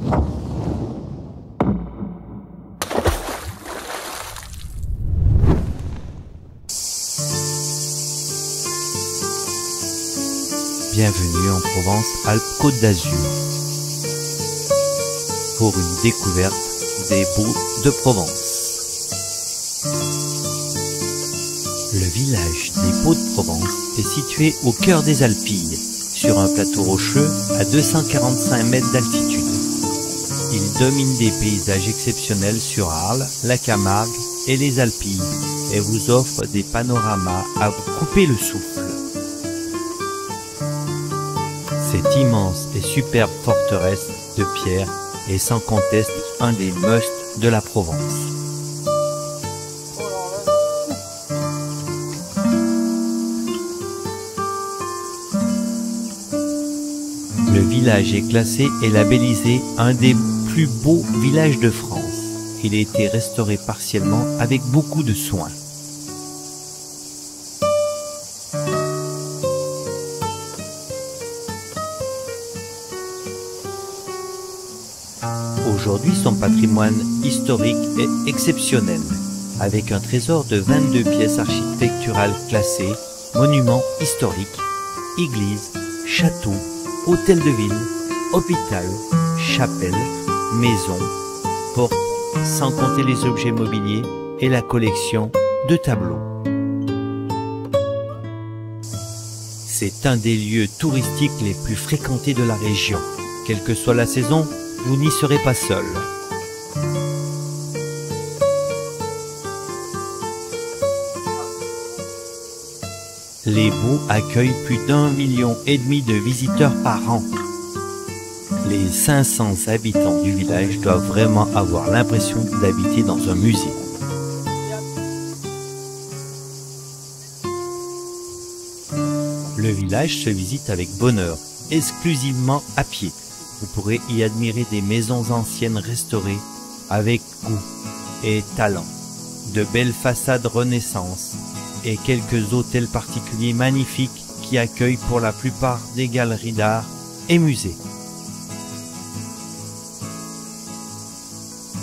Bienvenue en Provence-Alpes-Côte d'Azur pour une découverte des Baux de Provence. Le village des Baux de Provence est situé au cœur des Alpilles, sur un plateau rocheux à 245 mètres d'altitude. Il domine des paysages exceptionnels sur Arles, la Camargue et les Alpilles et vous offre des panoramas à vous couper le souffle. Cette immense et superbe forteresse de pierre est sans conteste un des musts de la Provence. Le village est classé et labellisé un des plus beaux villages de France. Il a été restauré partiellement avec beaucoup de soin. Aujourd'hui, son patrimoine historique est exceptionnel, avec un trésor de 22 pièces architecturales classées, monuments historiques, églises, châteaux, hôtel de ville, hôpital, chapelle, maison, porte, sans compter les objets mobiliers et la collection de tableaux. C'est un des lieux touristiques les plus fréquentés de la région. Quelle que soit la saison, vous n'y serez pas seul. Les Baux accueillent plus d'1,5 million de visiteurs par an. Les 500 habitants du village doivent vraiment avoir l'impression d'habiter dans un musée. Le village se visite avec bonheur, exclusivement à pied. Vous pourrez y admirer des maisons anciennes restaurées avec goût et talent, de belles façades Renaissance et quelques hôtels particuliers magnifiques qui accueillent pour la plupart des galeries d'art et musées.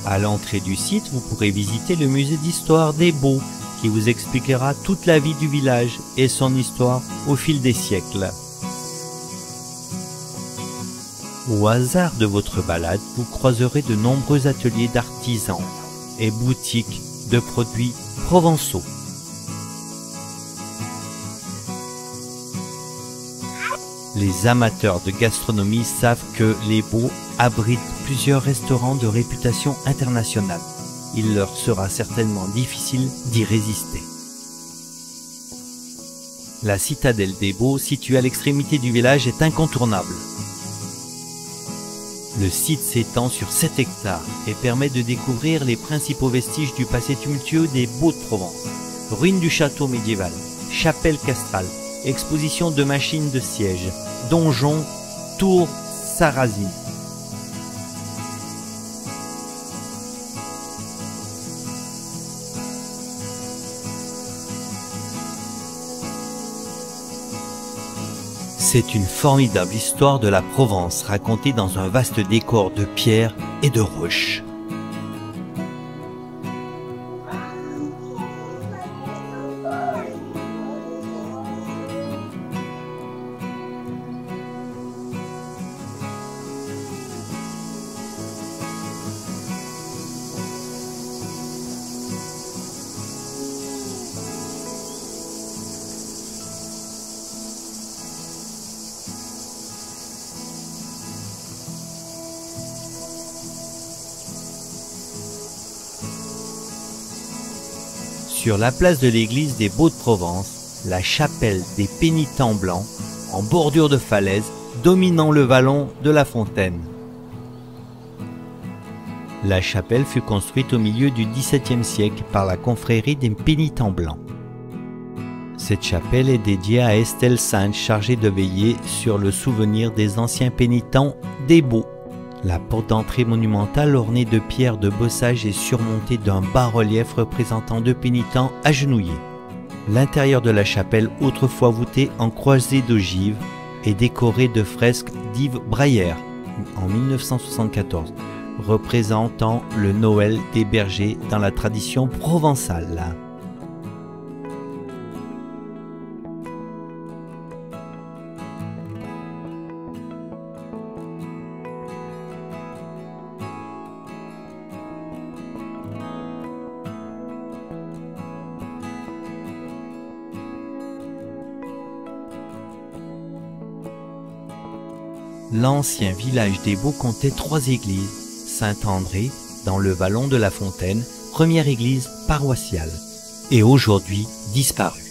À l'entrée du site, vous pourrez visiter le musée d'histoire des Baux qui vous expliquera toute la vie du village et son histoire au fil des siècles. Au hasard de votre balade, vous croiserez de nombreux ateliers d'artisans et boutiques de produits provençaux. Les amateurs de gastronomie savent que les Baux abritent plusieurs restaurants de réputation internationale. Il leur sera certainement difficile d'y résister. La citadelle des Baux, située à l'extrémité du village, est incontournable. Le site s'étend sur 7 hectares et permet de découvrir les principaux vestiges du passé tumultueux des Baux de Provence. Ruines du château médiéval, chapelle castrale, exposition de machines de siège, donjons, tours sarrasines. C'est une formidable histoire de la Provence racontée dans un vaste décor de pierre et de roches. Sur la place de l'église des Baux de Provence, la chapelle des Pénitents Blancs, en bordure de falaise, dominant le vallon de la Fontaine. La chapelle fut construite au milieu du XVIIe siècle par la confrérie des Pénitents Blancs. Cette chapelle est dédiée à Estelle Sainte, chargée de veiller sur le souvenir des anciens pénitents des Baux. La porte d'entrée monumentale ornée de pierres de bossage est surmontée d'un bas-relief représentant 2 pénitents agenouillés. L'intérieur de la chapelle, autrefois voûtée en croisée d'ogives, est décoré de fresques d'Yves Braillère. en 1974, représentant le Noël des bergers dans la tradition provençale. L'ancien village des Baux comptait 3 églises. Saint-André, dans le vallon de la Fontaine, première église paroissiale, et aujourd'hui disparue.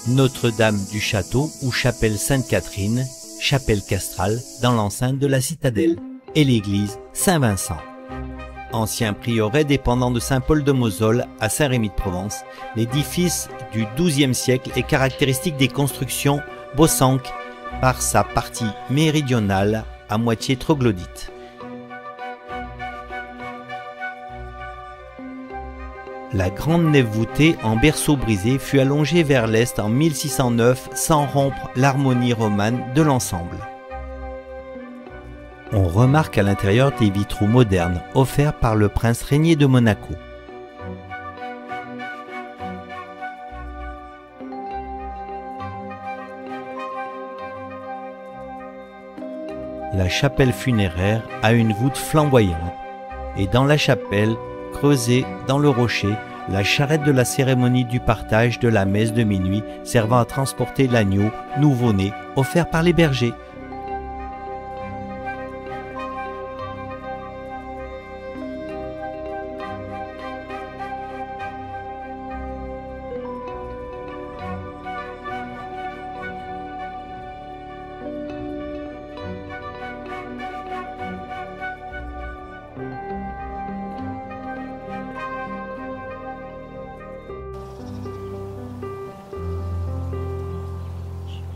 Notre-Dame du Château ou chapelle Sainte-Catherine, chapelle castrale dans l'enceinte de la citadelle, et l'église Saint-Vincent. Ancien prieuré dépendant de Saint-Paul de Mosole à Saint-Rémy-de-Provence, l'édifice du XIIe siècle est caractéristique des constructions bossanques par sa partie méridionale à moitié troglodyte. La grande nef voûtée en berceau brisé fut allongée vers l'est en 1609 sans rompre l'harmonie romane de l'ensemble. On remarque à l'intérieur des vitraux modernes offerts par le prince régnier de Monaco. La chapelle funéraire a une voûte flamboyante et dans la chapelle, creusée dans le rocher, la charrette de la cérémonie du partage de la messe de minuit servant à transporter l'agneau nouveau-né offert par les bergers.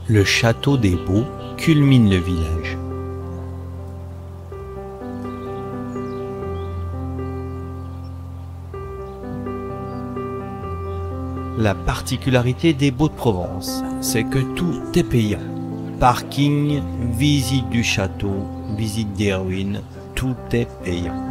Le château des Baux culmine le village. La particularité des Baux de Provence, c'est que tout est payant. Parking, visite du château, visite des ruines, tout est payant.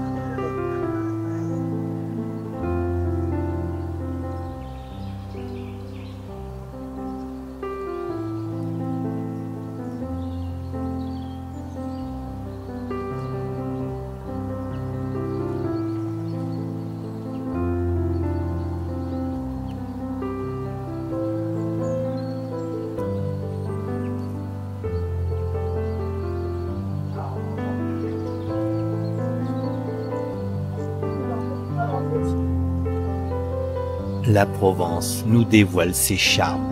La Provence nous dévoile ses charmes.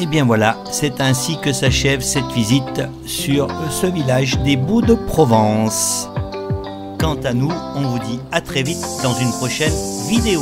Et bien voilà, c'est ainsi que s'achève cette visite sur ce village des Boues de Provence. Quant à nous, on vous dit à très vite dans une prochaine vidéo.